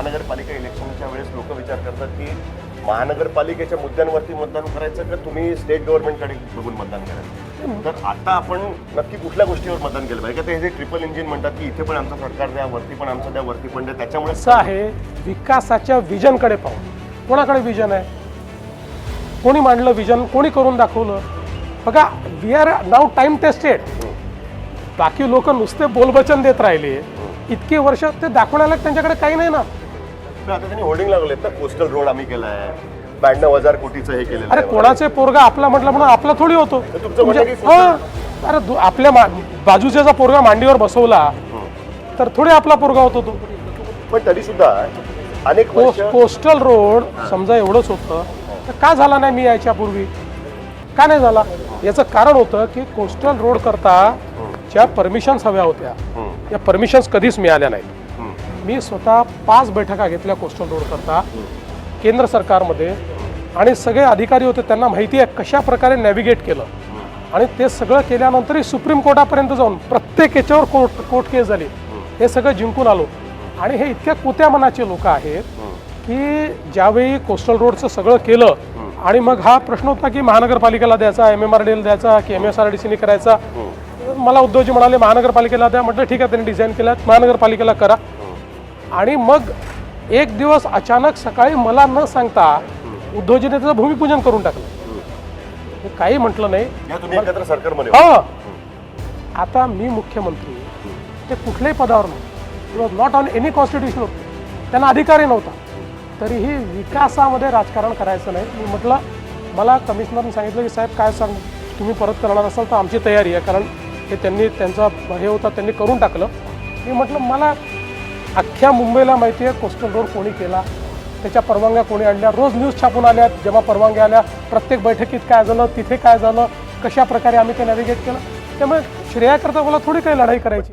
महानगरपालिका इलेक्शनच्या वेळेस लोक विचार करतात की महानगरपालिकेच्या मुद्द्यांवरती मतदान करायचं का तुम्ही स्टेट गव्हर्नमेंटकडे बघून मतदान करायचं. तर आता आपण नक्की कुठल्या गोष्टीवर मतदान केलं पाहिजे का ते जे ट्रिपल इंजिन म्हणतात की इथे पण आमचं सरकार द्या, वरती पण आमचं द्या, वरती पण द्या, त्याच्यामुळे असं आहे विकासाच्या विजनकडे पाहून. कोणाकडे विजन आहे, कोणी मांडलं विजन, कोणी करून दाखवलं. बघा we are now time tested. बाकी लोक नुसते बोलवचन देत राहिले इतकी वर्ष, ते दाखवण्याला त्यांच्याकडे काही नाही ना. आता त्यांनी होर्डिंग लागलेत ना, कोस्टल रोड आम्ही केलाय, 92,000 कोटीचं हे केलेलं अरे आहे. कोणाचे पोरगा आपला म्हटलं म्हणून आपला थोडी होतो. तुमचं म्हणणं की अरे आपल्या बाजूचा पोरगा मांडीवर बसवला तर थोडे आपला पोरगा होतो तो. पण तरी सुद्धा अनेक वर्ष कोस्टल रोड समजा एवढंच होतं तर का झाला नाही मी याच्यापूर्वी, का नाही झाला. याचं कारण होतं की कोस्टल रोड करता ज्या परमिशन्स हव्या होत्या या परमिशन्स कधीच मिळाल्या नाहीत. मी स्वतः 5 बैठका घेतल्या कोस्टल रोड करता केंद्र सरकारमध्ये, आणि सगळे अधिकारी होते, त्यांना माहिती आहे कशा प्रकारे नॅव्हिगेट केलं. आणि ते सगळं केल्यानंतरही सुप्रीम कोर्टापर्यंत जाऊन प्रत्येक याच्यावर कोर्ट केस झाली, हे सगळं जिंकून आलो. आणि हे इतक्या कुत्या मनाचे लोक आहेत की ज्यावेळी कोस्टल रोडचं सगळं केलं आणि मग हा प्रश्न होता की महानगरपालिकेला द्यायचा, MMRDL द्यायचा की MSRDCने करायचा. मला उद्धवजी म्हणाले महानगरपालिकेला द्या. म्हटलं ठीक आहे, त्यांनी डिझाईन केलं, महानगरपालिकेला करा. आणि मग एक दिवस अचानक सकाळी मला न सांगता उद्धवजीने त्याचं भूमिपूजन करून टाकलं. काही म्हटलं नाही. तुम्ही एकत्र सरकारमध्ये हो, आता मी मुख्यमंत्री, ते कुठल्याही पदावर नव्हते, नॉट ऑन एनी कॉन्स्टिट्यूशन होते, त्यांना अधिकारही नव्हता. तरीही विकासामध्ये राजकारण करायचं नाही. मी म्हटलं, मला कमिशनरने सांगितलं की साहेब काय सांग, तुम्ही परत करणार असाल तर आमची तयारी आहे, कारण हे त्यांनी त्यांचा हे होता त्यांनी करून टाकलं. मी म्हटलं मला अख्ख्या मुंबईला माहिती आहे कोस्टल रोड कोणी केला, त्याच्या परवानग्या कोणी आणल्या, रोज न्यूज छापून आल्या, जेव्हा परवानग्या आल्या, प्रत्येक बैठकीत काय झालं, तिथे काय झालं, कशा प्रकारे आम्ही ते नॅव्हिगेट केलं. त्यामुळे श्रेयाकरता मला थोडी काही लढाई करायची.